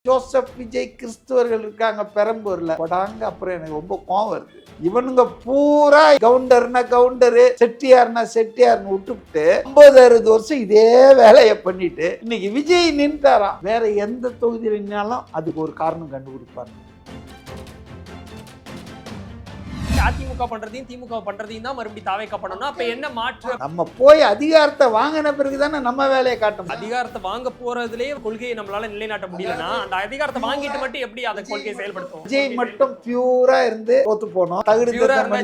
Joseph Vijay கிறிஸ்துவர்கள் இருக்காங்க பெரம்பூர்ல போடாங்க. அப்புறம் எனக்கு ரொம்ப கோவம் வருது. இவனுங்க பூரா கவுண்டர்னா கவுண்டரு, செட்டியார்னா செட்டியார்னு விட்டுவிட்டு 50-60 வருஷம் இதே வேலையை பண்ணிட்டு இன்னைக்கு விஜய் நின்றாராம். வேற எந்த தொகுதியில் நின்னாலும் அதுக்கு ஒரு காரணம் கண்டுபிடிப்பாங்க. அதிமுக பண்றதையும் திமுக பண்றதையும் தான் மறுபடியும் தாவேக்கா பண்ணணும்னா அப்ப என்ன மாற்று? நம்ம போய் அதிகாரத்தை வாங்கின பிறகுதானே நம்ம வேலையை காட்டணும். அதிகாரத்தை வாங்க போறதுலயே கொள்கையை நம்மளால நிலைநாட்ட முடியலன்னா அந்த அதிகாரத்தை வாங்கிட்டு மட்டும் எப்படி அந்த கொள்கையை செயல்படுத்தும்? விஜய் மட்டும் பியூரா இருந்து தோத்து போனோம், தகுதி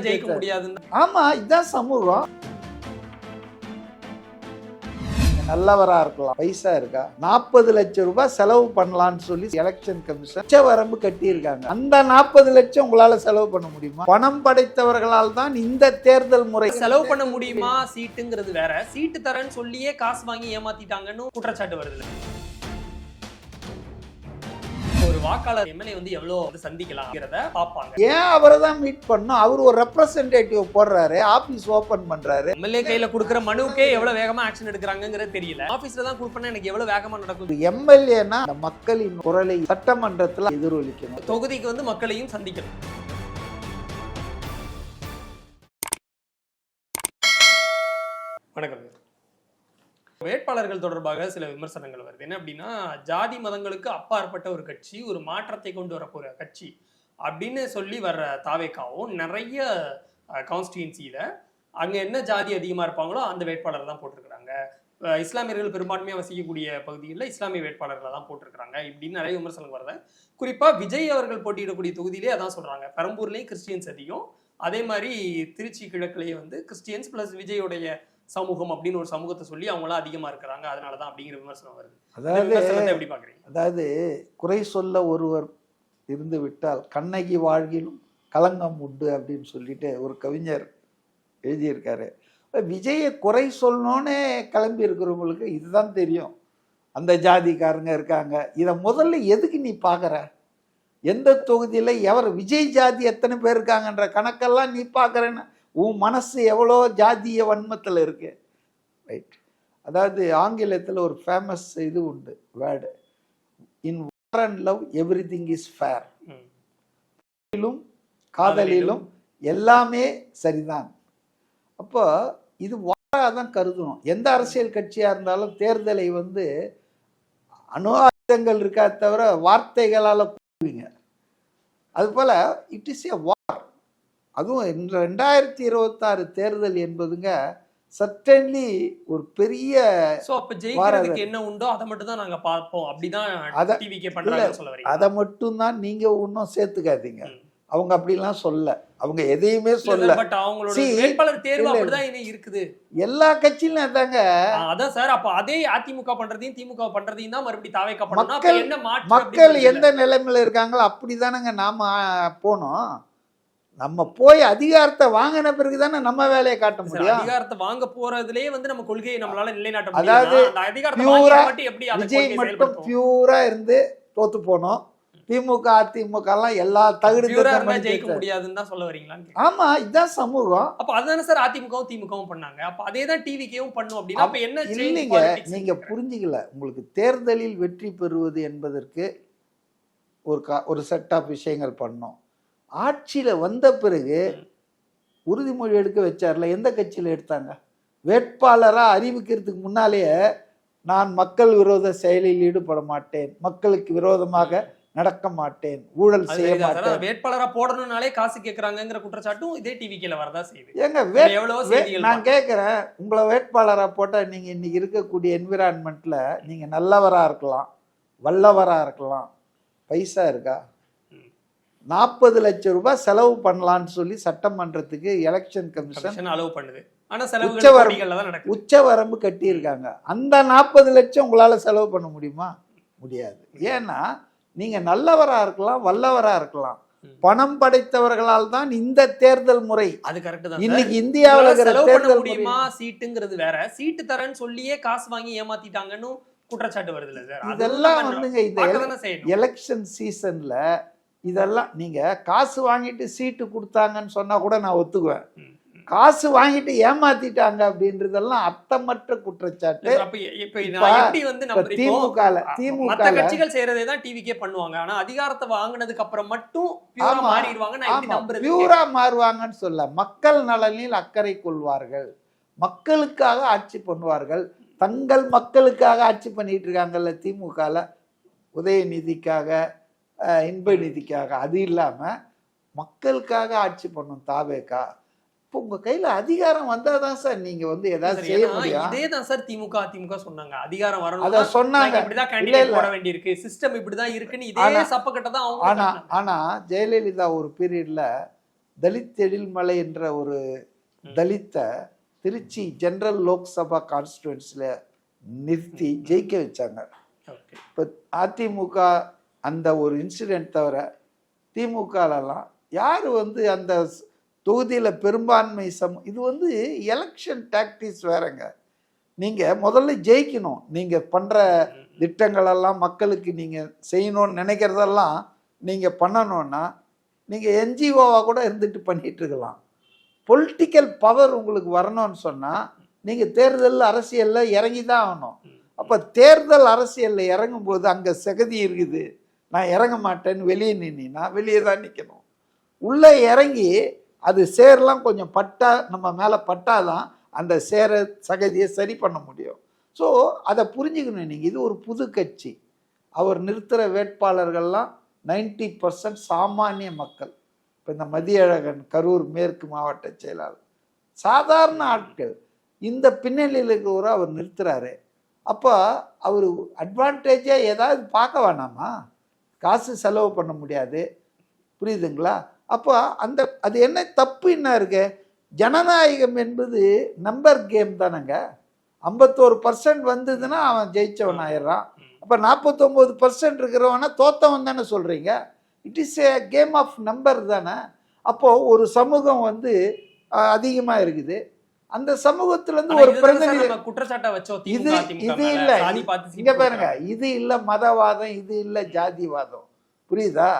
ஜெயிக்க முடியாதுன்னு. ஆமா, இதுதான் சமூகம். நல்லவரா இருக்கலாம், பைசா இருக்கா, 40 லட்சம் ரூபாய் செலவு பண்ணலாம்னு சொல்லி எலெக்ஷன் கமிஷன் உச்சவரம்பு கட்டி இருக்காங்க. அந்த 40 லட்சம் உங்களால செலவு பண்ண முடியுமா? பணம் படைத்தவர்களால் தான் இந்த தேர்தல் முறை. செலவு பண்ண முடியுமா? சீட்டுங்கிறது வேற, சீட்டு தரேன்னு சொல்லியே காசு வாங்கி ஏமாத்திட்டாங்கன்னு குற்றச்சாட்டு வருது. ஒரு வாக்காளர் எம்எல்ஏ வந்து எவ்வளவு சந்திக்கலாம்ங்கிறத பாப்பாங்க. ஏன் அவரை தான் மீட் பண்ணும்? அவர் ஒரு ரெப்ரசன்டேட்டிவ் போடுறாரு, ஆபீஸ் ஓபன் பண்றாரு. எம்எல்ஏ கையில கொடுக்குற மனுவுக்கே எவ்வளவு வேகமா ஆக்ஷன் எடுக்கிறாங்கிறது தெரியல. ஆபீஸ்ல தான் கொடுப்பேன்னா எனக்கு எவ்வளவு வேகமா நடக்கும். எம்எல்ஏனா மக்களின் குரலை சட்டமன்றத்தில் எதிரொலிக்கணும். தொகுதிக்கு வந்து மக்களையும் சந்திக்கணும். வணக்கம். வேட்பாளர்கள் தொடர்பாக சில விமர்சனங்கள் வருது. என்ன அப்படின்னா, ஜாதி மதங்களுக்கு அப்பாற்பட்ட ஒரு கட்சி, ஒரு மாற்றத்தை கொண்டு வரப்போற கட்சி அப்படின்னு சொல்லி வர்ற தாவேக்காவும் நிறைய கான்ஸ்டியூன்சியில அங்க என்ன ஜாதி அதிகமா இருப்பாங்களோ அந்த வேட்பாளர் தான் போட்டிருக்கிறாங்க. இஸ்லாமியர்கள் பெரும்பான்மையா வசிக்கக்கூடிய பகுதிகளில் இஸ்லாமிய வேட்பாளர்களை தான் போட்டிருக்கிறாங்க. இப்படின்னு நிறைய விமர்சனம் வருது. குறிப்பா விஜய் அவர்கள் போட்டியிடக்கூடிய தொகுதியிலே அதான் சொல்றாங்க. பெரம்பூர்லயும் கிறிஸ்டியன்ஸ் அதிகம், அதே மாதிரி திருச்சி கிழக்குலயே வந்து கிறிஸ்டியன்ஸ் பிளஸ் விஜயோடைய சமூகம் அப்படின்னு ஒரு சமூகத்தை சொல்லி அவங்களாம் அதிகமா இருக்கிறாங்க, அதனாலதான் அப்படிங்கிற விமர்சனம் வருது. அதாவது எப்படி பாக்குறீங்க? அதாவது குறை சொல்ல ஒருவர் இருந்து விட்டால் கண்ணகி வாழ்கிலும் களங்கம் உண்டு அப்படின்னு சொல்லிட்டு ஒரு கவிஞர் எழுதியிருக்காரு. விஜயை குறை சொல்லணும்னே கிளம்பி இருக்கிறவங்களுக்கு இதுதான் தெரியும். அந்த ஜாதிக்காரங்க இருக்காங்க, இதை முதல்ல எதுக்கு நீ பார்க்குற? எந்த தொகுதியில் எவர் விஜய் ஜாதி எத்தனை பேர் இருக்காங்கன்ற கணக்கெல்லாம் நீ பார்க்குறேன்னு உன் மனசு எவ்வளோ ஜாதிய வன்மத்தில் இருக்கு. ரைட். அதாவது ஆங்கிலத்தில் ஒரு ஃபேமஸ் இது உண்டு word, in war and love everything is fair. காதலிலும் எல்லாமே சரிதான். அப்போ இது வாராக தான் கருதணும். எந்த அரசியல் கட்சியாக இருந்தாலும் தேர்தலை வந்து அணு ஆயுதங்கள் இருக்கா தவிர வார்த்தைகளால் கூடுவீங்க. அதுபோல் இட் இஸ் ஏ வார். அதுவும் 2026 தேர்தல் என்பதுங்க சர்டன்லி ஒரு பெரிய என்ன உண்டோ அதை மட்டும் தான் நாங்க பார்ப்போம். அதை மட்டும் தான் நீங்க ஒன்றும் சேர்த்துக்காதீங்க. அவங்க அப்படிலாம் சொல்ல, அவங்க எதையுமே சொல்ல. பட் அவங்களோட வேட்பாளர் தேர்வு அப்படிதான் இருக்குது. எல்லா கட்சியிலும் அதாங்க. அதான் சார். அப்ப அதே அதிமுக பண்றதையும் திமுக பண்றதையும் தான் மறுபடியும் தாவேக்கா பண்ணணும். என்ன மாற்றம்? மக்கள் எந்த நிலைமையில இருக்காங்களோ அப்படிதானங்க நாம போனோம். நம்ம போய் அதிகாரத்தை வாங்கின பிறகுதானே நம்ம வேலையை காட்ட முடியும். அதிகாரத்தை வாங்க போறதுலயே வந்து நம்ம கொள்கையை நம்மளால நிலைநாட்ட முடியும். அதாவது விஜய் மட்டும் பியூரா இருந்து தோத்து போனோம், திமுக அதிமுக எல்லாம் எல்லா தகுதி ஜெயிக்க முடியாதுன்னு தான் சொல்ல வரீங்களா? ஆமா, இதுதான் சமூகம். அப்ப அதுதானே சார் அதிமுகவும் திமுகவும் பண்ணாங்க. அப்ப அதேதான் டிவிக்கும் பண்ணும் அப்படின்னா அப்ப என்ன இல்லைங்க, நீங்க புரிஞ்சுக்கல. உங்களுக்கு தேர்தலில் வெற்றி பெறுவது என்பதற்கு ஒரு செட் ஆஃப் விஷயங்கள் பண்ணோம். ஆட்சியில வந்த பிறகு உறுதிமொழி எடுக்க வச்சார்ல, எந்த கட்சியில எடுத்தாங்க? வேட்பாளரா அறிவிக்கிறதுக்கு முன்னாலேயே நான் மக்கள் விரோத செயலில் ஈடுபட மாட்டேன், மக்களுக்கு விரோதமாக நடக்க மாட்டேன், ஊழல் செய்ய மாட்டேன். வேட்பாளரா போடணும்னாலே காசு கேட்கறாங்கங்கிற குற்றச்சாட்டும் இதே டிவில வரதா செய்யுது. ஏங்க நான் கேட்கிறேன், உங்களை வேட்பாளரா போட்டா நீங்க இன்னைக்கு இருக்கக்கூடிய என்விரான்மெண்ட்ல நீங்க நல்லவரா இருக்கலாம், வல்லவரா இருக்கலாம், பைசா இருக்கா? 40 லட்சம் ரூபாய் செலவு பண்ணலான்னு சொல்லி சட்டமன்றத்துக்கு எலெக்ஷன் கமிஷன் அலோவ் பண்ணுது. உச்சவரம்பு கட்டி இருக்காங்க. அந்த 40 லட்சம் உங்களால செலவு பண்ண முடியுமா? முடியாது. ஏன்னா நீங்க நல்லவரா இருக்கலாம், வல்லவரா இருக்கலாம், பணம் படைத்தவர்களால் தான் இந்த தேர்தல் முறை. அது கரெக்ட் தான். இன்னைக்கு இந்தியாவுல தேர்தல் முடியுமா? சீட்டுங்கிறது வேற, சீட்டு தரேன்னு சொல்லியே காசு வாங்கி ஏமாத்திட்டாங்கன்னு குற்றச்சாட்டு வருது இல்ல சார்? இதெல்லாம் வந்துங்க இந்த எலெக்ஷன் சீசன்ல இதெல்லாம் நீங்க காசு வாங்கிட்டு சீட்டு கொடுத்தாங்கன்னு சொன்னா கூட நான் ஒத்துக்குவேன். காசு வாங்கிட்டு ஏமாத்திட்டாங்க அப்படின்றதெல்லாம் அர்த்தமற்ற குற்றச்சாட்டு. அப்ப இப்ப நான் எப்படி வந்து நம்ம மத்த திமுக கட்சிகள் செய்யறதே தான் டிவிக்கே பண்ணுவாங்க. ஆனா அதிகாரத்தை வாங்குனதுக்கு அப்புறம் மட்டும் பியூரா மாறிடுவாங்க. நான் எப்படி நம்புறது? பியூரா மாறுவாங்கன்னு சொல்ல, மக்கள் நலனில் அக்கறை கொள்வார்கள், மக்களுக்காக ஆட்சி பண்ணுவார்கள். தங்கள் மக்களுக்காக ஆட்சி பண்ணிட்டு இருக்காங்கல்ல திமுகல, உதயநிதிக்காக, இன்ப நிதிக்காக. அது இல்லாம மக்களுக்காக ஆட்சி பண்ணும் தாவேகா. இப்போ உங்க கையில அதிகாரம் வந்தாதான் சார் நீங்க வந்து ஏதாவது செய்ய முடியும். இதேதான் சார் திமுக அதிமுக சொன்னாங்க. அதிகாரம் வரணும், அத சொன்னாங்க. இப்படிதான் கேண்டிடேட் போட வேண்டியிருக்கு, சிஸ்டம் இப்படிதான் இருக்குன்னு இதே சப்பக்கட்ட தான் அவங்க. ஆனா ஜெயலலிதா ஒரு பீரியட்ல தலித் எழில்மலை என்ற ஒரு தலித்த திருச்சி ஜெனரல் லோக்சபா கான்ஸ்டிடுவன்சில நிறுத்தி ஜெயிக்க வச்சாங்க. இப்ப அதிமுக அந்த ஒரு இன்சிடென்ட் தவிர திமுகலாம் யாரு வந்து அந்த தொகுதியில பெரும்பான்மை இது வந்து எலெக்ஷன் டாக்டிக்ஸ் வேறங்க. நீங்க முதல்ல ஜெயிக்கணும். நீங்க பண்ற திட்டங்கள் எல்லாம் மக்களுக்கு நீங்க செய்யணும்னு நினைக்கிறதெல்லாம் நீங்க பண்ணணும்னா நீங்க என்ஜிஓவா கூட இருந்துட்டு பண்ணிட்டு இருக்கலாம். பொலிட்டிக்கல் பவர் உங்களுக்கு வரணும்னு சொன்னா நீங்க தேர்தல் அரசியல்ல இறங்கி தான் ஆகணும். அப்ப தேர்தல் அரசியல்ல இறங்கும் போது அங்க சகதி இருக்குது, நான் இறங்க மாட்டேன்னு வெளியே நின்னா வெளியே தான் நிற்கணும். உள்ள இறங்கி அது சேரெல்லாம் கொஞ்சம் பட்டா, நம்ம மேலே பட்டாதான் அந்த சேர சகதியை சரி பண்ண முடியும். ஸோ அதை புரிஞ்சுக்கணும் நீங்கள். இது ஒரு புது கட்சி. அவர் நிறுத்துகிற வேட்பாளர்கள்லாம் 90% சாமானிய மக்கள். இப்போ இந்த மதியழகன் கரூர் மேற்கு மாவட்ட செயலாளர் சாதாரண ஆட்கள். இந்த பின்னணியில் இருக்கிறவரை அவர் நிறுத்துறாரு. அப்போ அவர் அட்வான்டேஜாக ஏதாவது பார்க்க வேணாமா? காசு செலவு பண்ண முடியாது, புரியுதுங்களா? அப்போ அந்த அது என்ன தப்பு என்ன இருக்கு? ஜனநாயகம் என்பது நம்பர் கேம் தானேங்க. 51% வந்ததுன்னா அவன் ஜெயிச்சவன் ஆயிடுறான். அப்போ 49% இருக்கிறவனா தோத்தவன் தானே சொல்றீங்க. It is a game of number தானே. அப்போ ஒரு சமூகம் வந்து அதிகமா இருக்குது, அந்த சமூகத்துல இருந்து ஒரு பிரதிநிதி குற்றச்சாட்டை வச்சோம். இது இல்ல, இங்க பாருங்க, இது இல்ல மதவாதம், இது இல்ல ஜாதிவாதம், புரியுதா?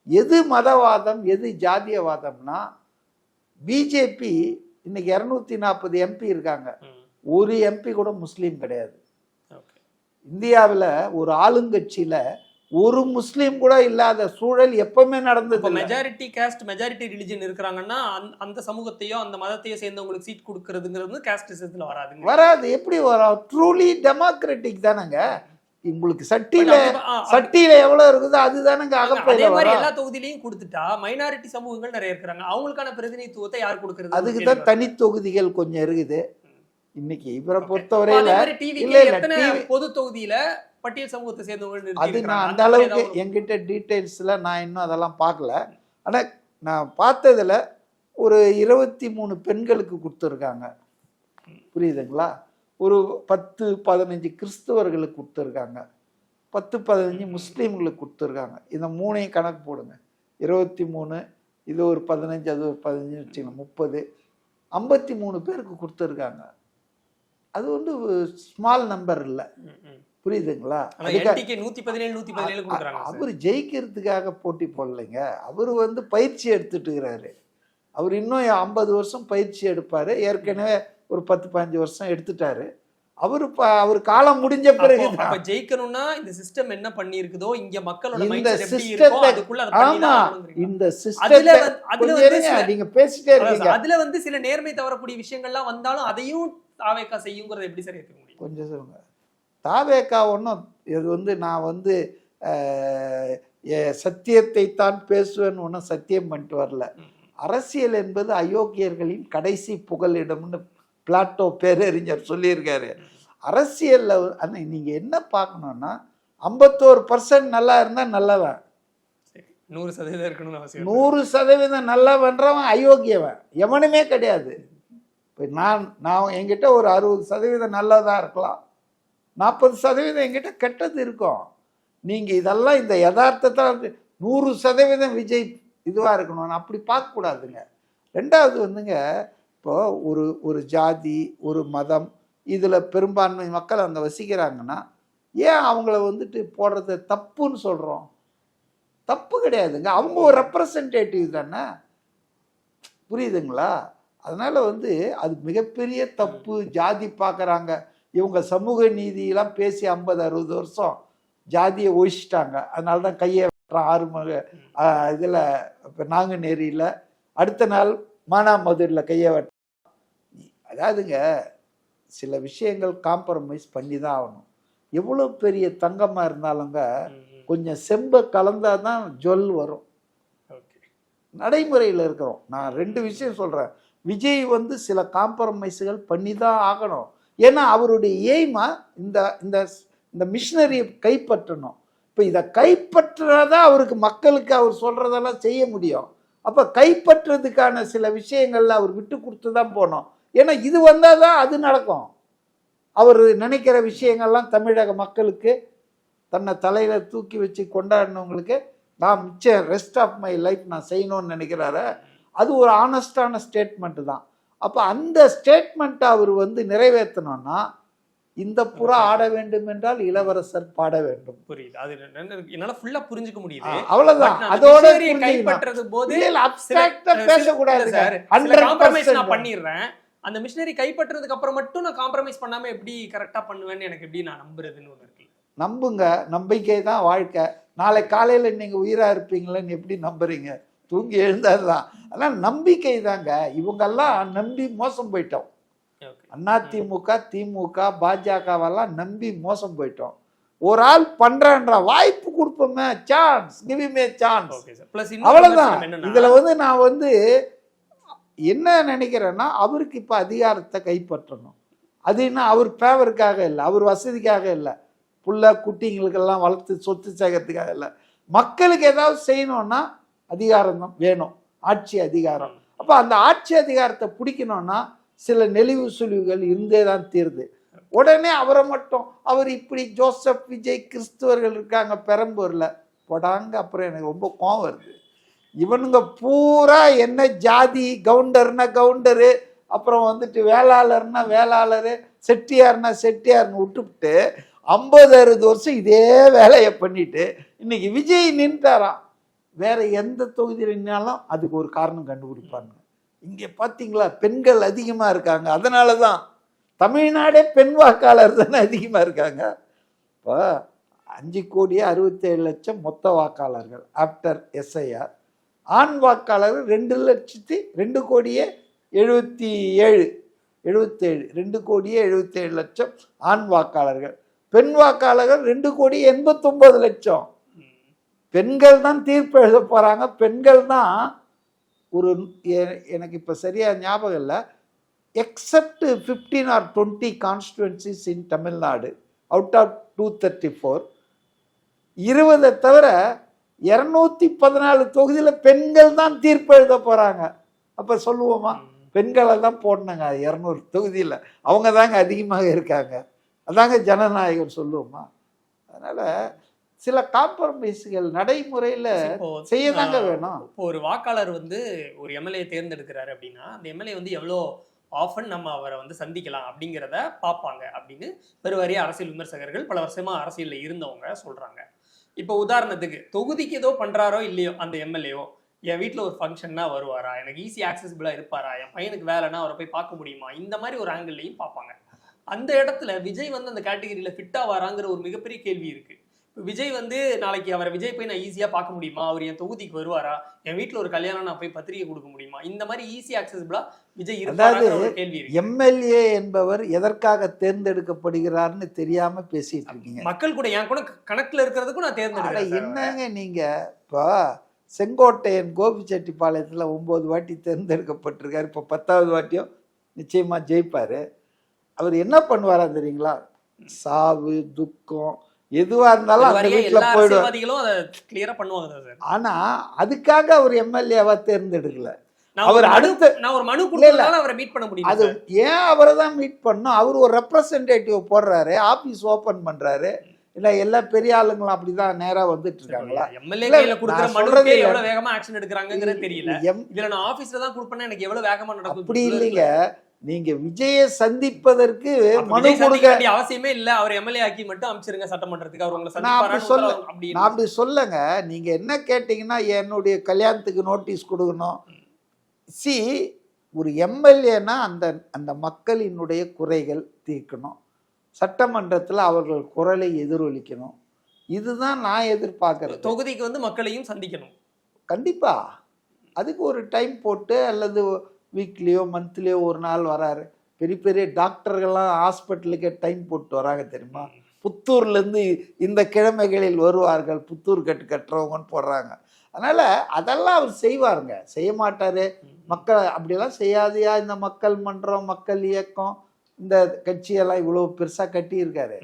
எது மதவாதம் எது ஜாதியவாதம்னா, பிஜேபி இன்னைக்கு 240 எம்பி இருக்காங்க, ஒரு எம்பி கூட முஸ்லீம் கிடையாது. இந்தியாவில் ஒரு ஆளுங்கட்சியில ஒரு முஸ்லீம் கூட இல்லாத சூழல் எப்பவுமே நடந்தது. மெஜாரிட்டி காஸ்ட் மெஜாரிட்டி ரிலிஜன் இருக்கிறாங்கன்னா அந்த சமூகத்தையோ அந்த மதத்தையோ சேர்ந்தவங்களுக்கு சீட் கொடுக்கறதுங்கிறது காஸ்ட் சிஸ்டத்துல வராது. எப்படி வரும்? ட்ரூலி டெமோக்ராட்டிக் தானங்க. உங்களுக்கு சட்டியில எவ்வளவு இருக்குதோ அதுதானங்க அதே மாதிரி எல்லா தொகுதியிலையும் கொடுத்துட்டா மைனாரிட்டி சமூகங்கள் நிறைய இருக்கிறாங்க, அவங்களுக்கான பிரதிநிதித்துவத்தை யார் கொடுக்கறது? அதுக்குதான் தனி தொகுதிகள் கொஞ்சம் இருக்குது. இன்னைக்கு இவரை பொறுத்தவரையில பொது தொகுதியில பட்டியல் சமூகத்தை சேர்ந்தவங்க அது நான் அந்த அளவுக்கு என்கிட்ட டீட்டெயில்ஸ்ல நான் இன்னும் அதெல்லாம் பார்க்கல. ஆனா நான் பார்த்ததுல ஒரு 23 பெண்களுக்கு கொடுத்துருக்காங்க, புரியுதுங்களா? ஒரு 10-15 கிறிஸ்தவர்களுக்கு கொடுத்துருக்காங்க, 10-15 முஸ்லீம்களுக்கு கொடுத்துருக்காங்க. இந்த மூணையும் கணக்கு போடுங்க. 23, இது ஒரு 15, அது ஒரு 15 வச்சுக்கணும், 30, 53 பேருக்கு கொடுத்துருக்காங்க. அது வந்து ஸ்மால் நம்பர் இல்லை, புரியுதுங்களா? அவர் ஜெயிக்கிறதுக்காக போட்டி போடலைங்க. அவர் வந்து பயிற்சி எடுத்துட்டு இருக்கிறாரு. அவர் இன்னும் 50 வருஷம் பயிற்சி எடுப்பாரு. ஏற்கனவே ஒரு 10-15 வருஷம் எடுத்துட்டாரு. அவர் காலம் முடிஞ்ச பிறகு ஜெயிக்கணும்னா இந்த சிஸ்டம் என்ன பண்ணி இருக்குதோ, இங்க மக்களோட இந்த சிஸ்டத்தை நீங்க பேசிட்டே இருக்கீங்க. அதுல வந்து சில நேர்மை தவறக்கூடிய விஷயங்கள்லாம் வந்தாலும் அதையும் தாவேகா செய்யுங்கிறது எப்படி சரி ஏற்றுக்க முடியும்? கொஞ்சம் சொல்லுங்க. தாவேகா ஒன்றும் இது வந்து நான் வந்து சத்தியத்தை தான் பேசுவேன்னு ஒன்றும் சத்தியம் பண்ணிட்டு வரல. அரசியல் என்பது அயோக்கியர்களின் கடைசி புகலிடம்னு பிளாட்டோ பேரறிஞர் சொல்லியிருக்காரு. அரசியல்ல நீங்க என்ன பார்க்கணும்னா, 51% நல்லா இருந்தா நல்லவன், 100% இருக்கணும்னு அவசியம். 100% நல்லவன்றவன் அயோக்கியவன் எவனுமே கிடையாது. இப்போ நான் என்கிட்ட ஒரு 60% நல்லதா இருக்கலாம், 40% என்கிட்ட கெட்டது இருக்கும். நீங்க இதெல்லாம் இந்த யதார்த்தத்தை 100% விஜய் இதுவா இருக்கணும் அப்படி பார்க்க கூடாதுங்க. ரெண்டாவது வந்துங்க, இப்போ ஒரு ஜாதி ஒரு மதம் இதுல பெரும்பான்மை மக்கள் அங்க வசிக்கிறாங்கன்னா ஏன் அவங்கள வந்துட்டு போடுறது தப்புன்னு சொல்றோம்? தப்பு கிடையாதுங்க. அவங்க ஒரு ரெப்ரசன்டேட்டிவ் தானே, புரியுதுங்களா? அதனால அது மிகப்பெரிய தப்பு. ஜாதி பார்க்குறாங்க, இவங்க சமூக நீதியெல்லாம் பேசி 50-60 வருஷம் ஜாதியை ஒழிச்சிட்டாங்க. அதனால தான் கையை ஆறுமுக இதில் இப்போ நாங்குநேரியில், அடுத்த நாள் மானாமதுரில் கையை வெட்ட. அதாவதுங்க சில விஷயங்கள் காம்ப்ரமைஸ் பண்ணி தான் ஆகணும். எவ்வளோ பெரிய தங்கமாக இருந்தாலுங்க கொஞ்சம் செம்பை கலந்தால் தான் ஜொல் வரும். நடைமுறையில் இருக்கிறோம். நான் 2 விஷயம் சொல்கிறேன். விஜய் சில காம்ப்ரமைஸுகள் பண்ணி தான் ஆகணும். ஏன்னா அவருடைய எய்மா இந்த இந்த இந்த மிஷினரியை கைப்பற்றணும். இப்போ இதை கைப்பற்றுறதான் அவருக்கு மக்களுக்கு அவர் சொல்கிறதெல்லாம் செய்ய முடியும். அப்போ கைப்பற்றுறதுக்கான சில விஷயங்கள்ல அவர் விட்டு கொடுத்து தான் போகணும். ஏன்னா இது வந்தால் தான் அது நடக்கும். அவர் நினைக்கிற விஷயங்கள்லாம் தமிழக மக்களுக்கு தன்னை தலையில் தூக்கி வச்சு கொண்டாடினவங்களுக்கு நான் மிச்சம் ரெஸ்ட் ஆஃப் மை லைஃப் நான் செய்யணும்னு நினைக்கிறாரு. அது ஒரு ஆனஸ்டான ஸ்டேட்மெண்ட்டு தான். அப்போ அந்த ஸ்டேட்மெண்ட்டை அவர் நிறைவேற்றணும்னா இந்த புறா ஆட வேண்டும் என்றால் இளவரசர் பாட வேண்டும். புரியுது. அது என்னால ஃபுல்லா புரிஞ்சுக்க முடியுது. அவ்வளவுதான். அதோட கைப்பற்றது போது அப்ஸ்ட்ராக்ட்டா பேசக்கூடாது சார். 100% நான் பண்ணிடுறேன். அந்த மிஷினரி கைப்பற்றதுக்கு அப்புறம் மட்டும் நான் காம்ப்ரமைஸ் பண்ணாம எப்படி கரெக்டா பண்ணுவேன்னு எனக்கு எப்படி நான் நம்புறதுன்னு ஒன்று இருக்கு. நம்புங்க, நம்பிக்கை தான் வாழ்க்கை. நாளை காலையில நீங்க உயிரா இருப்பீங்களேன்னு எப்படி நம்புறீங்க? தூங்கி எழுந்தாதான். அதெல்லாம் நம்பிக்கை தாங்க. இவங்கெல்லாம் நம்பி மோசம் போயிட்டோம். அதிமுக, திமுக, பாஜகவெல்லாம் நம்பி மோசம் போயிட்டோம். ஒரு ஆள் பண்றேன்ற வாய்ப்பு கொடுப்போமே, chance, give him a chance. அவ்வளவுதான். இதுல நான் என்ன நினைக்கிறேன்னா அவருக்கு இப்ப அதிகாரத்தை கைப்பற்றணும். அது என்ன அவர் ஃபேவருக்காக இல்லை, அவர் வசதிக்காக இல்லை, புள்ள குட்டிங்களுக்கெல்லாம் வளர்த்து சொத்து சேர்க்கறதுக்காக இல்லை, மக்களுக்கு ஏதாவது செய்யணும்னா அதிகாரம் தான் வேணும், ஆட்சி அதிகாரம். அப்போ அந்த ஆட்சி அதிகாரத்தை பிடிக்கணும்னா சில நெளிவு சுழிவுகள் இருந்தே தான் தீருது. உடனே அவரை மட்டும் அவர் இப்படி ஜோசப் விஜய் கிறிஸ்துவர்கள் இருக்காங்க பெரம்பூரில் போடாங்க. அப்புறம் எனக்கு ரொம்ப கோவம் வருது. இவனுங்க பூரா என்ன ஜாதி, கவுண்டர்னா கவுண்டரு, அப்புறம் வேளாளர்னா வேளாளர், செட்டியார்னா செட்டியார்னு விட்டுவிட்டு 50-60 வருஷம் இதே வேலையை பண்ணிட்டு இன்னைக்கு விஜய் நின்றாராம். வேற எந்த தொகுதியில் நின்னாலும் அதுக்கு ஒரு காரணம் கண்டுபிடிப்பாங்க. இங்கே பார்த்தீங்களா பெண்கள் அதிகமாக இருக்காங்க, அதனால தான் தமிழ்நாடே பெண் வாக்காளர் தானே அதிகமாக இருக்காங்க. இப்போ 5,67,00,000 மொத்த வாக்காளர்கள் ஆஃப்டர் எஸ்ஐஆர். ஆண் வாக்காளர்கள் 2,02,77,77 2,77,00,000 ஆண் வாக்காளர்கள். பெண் வாக்காளர்கள் 2,89,00,000. பெண்கள் தான் தீர்ப்பு எழுத போறாங்க. பெண்கள் தான் ஒரு எனக்கு இப்ப சரியா ஞாபகம் இல்லை, accept 15 or 20 கான்ஸ்டிடுவன்சிஸ் in Tamil Nadu out of 234, 20 தவிர 214 தொகுதியில் பெண்கள் தான் தீர்ப்பு எழுத போறாங்க. அப்ப சொல்லுவோமா பெண்களை தான் போடணுங்க 200 தொகுதியில், அவங்க தாங்க அதிகமாக இருக்காங்க, அதாங்க ஜனநாயகம் சொல்லுவோமா? அதனால சில காம்ப்ரமைஸ்கள் நடைமுறையில் செய்யதாங்க வேணும். இப்போ ஒரு வாக்காளர் ஒரு எம்எல்ஏ தேர்ந்தெடுக்கிறாரு அப்படின்னா அந்த எம்எல்ஏ எவ்வளோ ஆஃபன் நம்ம அவரை சந்திக்கலாம் அப்படிங்கிறத பார்ப்பாங்க அப்படின்னு பெருவாரிய அரசியல் விமர்சகர்கள், பல வருஷமா அரசியலில் இருந்தவங்க சொல்றாங்க. இப்போ உதாரணத்துக்கு தொகுதிக்கு ஏதோ பண்றாரோ இல்லையோ அந்த எம்எல்ஏவோ, என் வீட்டில் ஒரு ஃபங்க்ஷன்னா வருவாரா, எனக்கு ஈஸி ஆக்சசிபிளாக இருப்பாரா, என் பையனுக்கு வேலைன்னா அவரை போய் பார்க்க முடியுமா, இந்த மாதிரி ஒரு ஆங்கிள்லையும் பார்ப்பாங்க. அந்த இடத்துல விஜய் அந்த கேட்டகரியில் ஃபிட் ஆவாராங்கிற ஒரு மிகப்பெரிய கேள்வி இருக்கு. விஜய் நாளைக்கு அவரை விஜய் போய் நான் ஈஸியா பார்க்க முடியுமா, அவர் என் தொகுதிக்கு வருவாரா, என் வீட்டுல ஒரு கல்யாணம் நான் போய் பத்திரிகை கொடுக்க முடியுமா, இந்த மாதிரி ஈஸி ஆக்சசிபிளா விஜய் இருப்பாராங்கிற ஒரு கேள்வி இருக்கு. எம்எல்ஏ என்பவர் எதற்காக தேர்ந்தெடுக்கப்படுகிறார்னு தெரியாம பேசிட்டு இருக்கீங்க. மக்கள் கூட என் கூட கணக்குல இருக்கிறதுக்கும் நான் தேர்ந்தெடுக்கிறேன். என்னங்க நீங்க இப்போ செங்கோட்டையன் கோபிச்செட்டிப்பாளையத்துல 9 வாட்டி தேர்ந்தெடுக்கப்பட்டிருக்காரு, இப்போ 10வது வாட்டியும் நிச்சயமா ஜெயிப்பாரு. அவர் என்ன பண்ணுவாரா தெரியுங்களா, சாவு துக்கம் எதுவா இருந்தாலும் அந்த வீட்டுல போயிடுவாங்க. ஆனா அதுக்காக அவர் எம்எல்ஏவா தேர்ந்தெடுக்கல. அவர் அடுத்த அது ஏன் அவரை தான் மீட் பண்ணும், அவர் ஒரு ரெப்ரசன்டேட்டிவ் போடுறாரு, ஆபீஸ் ஓபன் பண்றாரு. இல்ல எல்லா பெரிய ஆளுங்களும் அப்படிதான் நேரா வந்துட்டு இருக்காங்களா? அப்படி இல்லைங்க. நீங்க விஜய சந்திப்பதற்கு மனு கொடுக்க அவசியமே இல்ல, அவர் எம்எல்ஏ ஆக்கி மட்டும் அமைச்சிருங்க சட்டமன்றத்துக்கு, அவர் உங்களை நான் அப்படி சொல்லுங்க. நீங்க என்ன கேட்டீங்கன்னா என்னுடைய கல்யாணத்துக்கு நோட்டீஸ் கொடுக்கணும். சி ஒரு எம்எல்ஏனா அந்த அந்த மக்களினுடைய குறைகள் தீர்க்கணும், சட்டமன்றத்தில் அவர்கள் குரலை எதிரொலிக்கணும். இதுதான் நான் எதிர்பார்க்கறது. தொகுதிக்கு வந்து மக்களையும் சந்திக்கணும். கண்டிப்பா அதுக்கு ஒரு டைம் போட்டு, அல்லது வீக்லியோ மந்த்லியோ ஒரு நாள் வராரு. பெரிய பெரிய டாக்டர்கள்லாம் ஹாஸ்பிட்டலுக்கே டைம் போட்டு வராங்க தெரியுமா? புத்தூர்லேருந்து இந்த கிழமைகளில் வருவார்கள், புத்தூர் கட்டுறவங்கன்னு போடுறாங்க. அதனால் அதெல்லாம் அவர் செய்வாருங்க, செய்ய மாட்டார். மக்கள் அப்படியெல்லாம் செய்யாதையா இந்த மக்கள் மன்றம், மக்கள் இயக்கம், இந்த கட்சியெல்லாம் இவ்வளோ பெருசாக கட்டியிருக்காரு.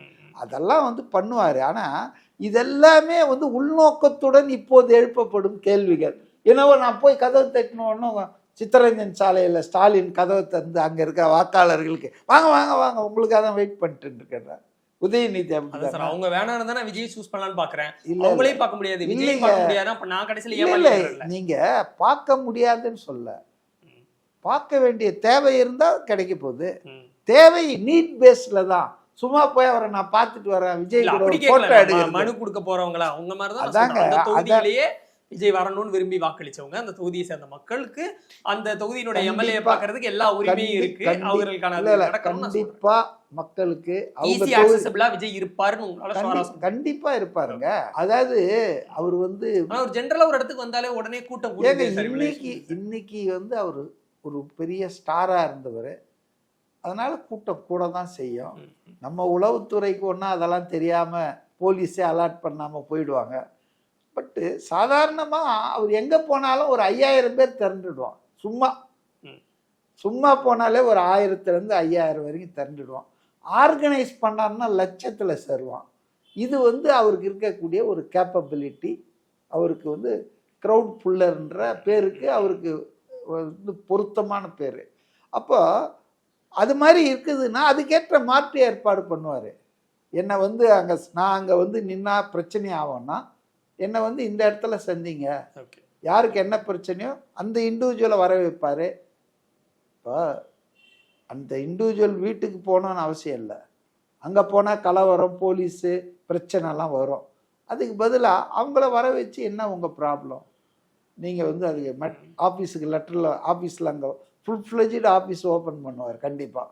அதெல்லாம் வந்து பண்ணுவார். ஆனால் இதெல்லாமே வந்து உள்நோக்கத்துடன் இப்போது எழுப்பப்படும் கேள்விகள். என்னவோ நான் போய் கதவு தட்டினோன்னு சித்தரஞ்சன் சாலையில் ஸ்டாலின் கதவை தந்து அங்கே இருக்க வாக்காளர்களுக்கு வாங்க வாங்க வாங்க உங்களுக்காக தான் வெயிட் பண்ணிட்டு இருக்கிறார். உதயநிதி அவங்க வேணான்னு தானே விஜய் சூஸ் பண்ணலான்னு பாக்குறேன். இல்ல அவங்களே பார்க்க முடியாது, விஜய் பார்க்க முடியாது. அப்ப நான் கடைசியில இல்ல, நீங்க பார்க்க முடியாதுன்னு சொல்ல, பார்க்க வேண்டிய தேவை இருந்தா கிடைக்க போகுது. தேவை நீட் பேஸ்ல தான். சும்மா போய் அவரை நான் பார்த்துட்டு வரேன் விஜய் போட்டோ எடுக்க மனு கொடுக்க போறவங்களா அவங்க மாதிரிதான். தொகுதியிலேயே விஜய் வரணும்னு விரும்பி வாக்களிச்சவங்க, அந்த தொகுதியை சேர்ந்த மக்களுக்கு அந்த தொகுதியினுடைய எம்எல்ஏ பாக்குறதுக்கு எல்லா உரிமையும் இருக்கு. அவர்களுக்கான கண்டிப்பா மக்களுக்கு விஜய் இருப்பாருன்னு கண்டிப்பா இருப்பாருங்க. அதாவது அவர் வந்து ஒரு ஜெனரலா ஒரு இடத்துக்கு வந்தாலே உடனே கூட்டம். இன்னைக்கு வந்து அவரு ஒரு பெரிய ஸ்டாரா இருந்தவர், அதனால கூட்டம் கூட தான் செய்யும். நம்ம உளவுத்துறைக்கு ஒன்றா அதெல்லாம் தெரியாம போலீஸே அலாட் பண்ணாம போயிடுவாங்க. பட்டு சாதாரணமாக அவர் எங்கே போனாலும் ஒரு 5000 பேர் திரண்டுடுவான். சும்மா போனாலே ஒரு 1000லேருந்து 5000 வரைக்கும் திரண்டுடுவான். ஆர்கனைஸ் பண்ணார்னா லட்சத்தில் சேருவான். இது வந்து அவருக்கு இருக்கக்கூடிய ஒரு கேப்பபிலிட்டி. அவருக்கு வந்து க்ரௌட் புல்லர்ன்ற பேருக்கு அவருக்கு வந்து பொருத்தமான பேர். அப்போ அது மாதிரி இருக்குதுன்னா அதுக்கேற்ற மாற்று ஏற்பாடு பண்ணுவார். என்னை வந்து நான் அங்கே வந்து நின்னா பிரச்சனை ஆகும்னா என்னை வந்து இந்த இடத்துல சந்திங்க, யாருக்கு என்ன பிரச்சனையோ அந்த இண்டிவிஜுவலை வர வைப்பார். இப்போ அந்த இண்டிவிஜுவல் வீட்டுக்கு போகணுன்னு அவசியம் இல்லை. அங்கே போனால் கலவரம், போலீஸு பிரச்சனைலாம் வரும். அதுக்கு பதிலாக அவங்கள வர வச்சு என்ன உங்கள் ப்ராப்ளம், நீங்கள் வந்து அதுக்கு ஆஃபீஸுக்கு லெட்டரில் ஆஃபீஸில் அங்கே ஃபுல் ஃப்ளெஜ்டு ஆஃபீஸ் ஓப்பன் பண்ணுவார் கண்டிப்பாக,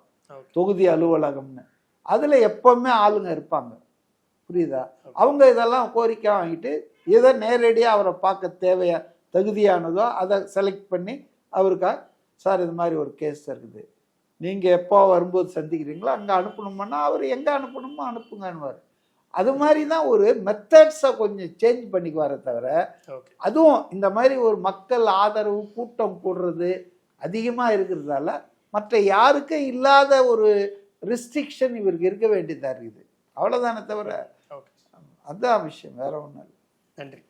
தொகுதி அலுவலகம்னு. அதில் எப்போவுமே ஆளுங்க இருப்பாங்க, புரியுதா? அவங்க இதெல்லாம் கோரிக்கை வாங்கிட்டு எதை நேரடியாக அவரை பார்க்க தேவையா தகுதியானதோ அதை செலக்ட் பண்ணி அவருக்காக, சார் இது மாதிரி ஒரு கேஸ் இருக்குது, நீங்கள் எப்போ வரும்போது சந்திக்கிறீங்களோ அங்கே அனுப்பணுமான்னா அவர் எங்கே அனுப்பணுமோ அனுப்புங்கன்னுவார். அது மாதிரி தான் ஒரு மெத்தட்ஸை கொஞ்சம் சேஞ்ச் பண்ணிக்குவாரே தவிர, அதுவும் இந்த மாதிரி ஒரு மக்கள் ஆதரவு கூட்டம் கூடுறது அதிகமாக இருக்கிறதால மற்ற யாருக்கும் இல்லாத ஒரு ரெஸ்ட்ரிக்ஷன் இவருக்கு இருக்க வேண்டியதாக இருக்குது. அவ்வளோதானே தவிர அதுதான் விஷயம், வேற ஒன்றும் இல்லை. நன்றி.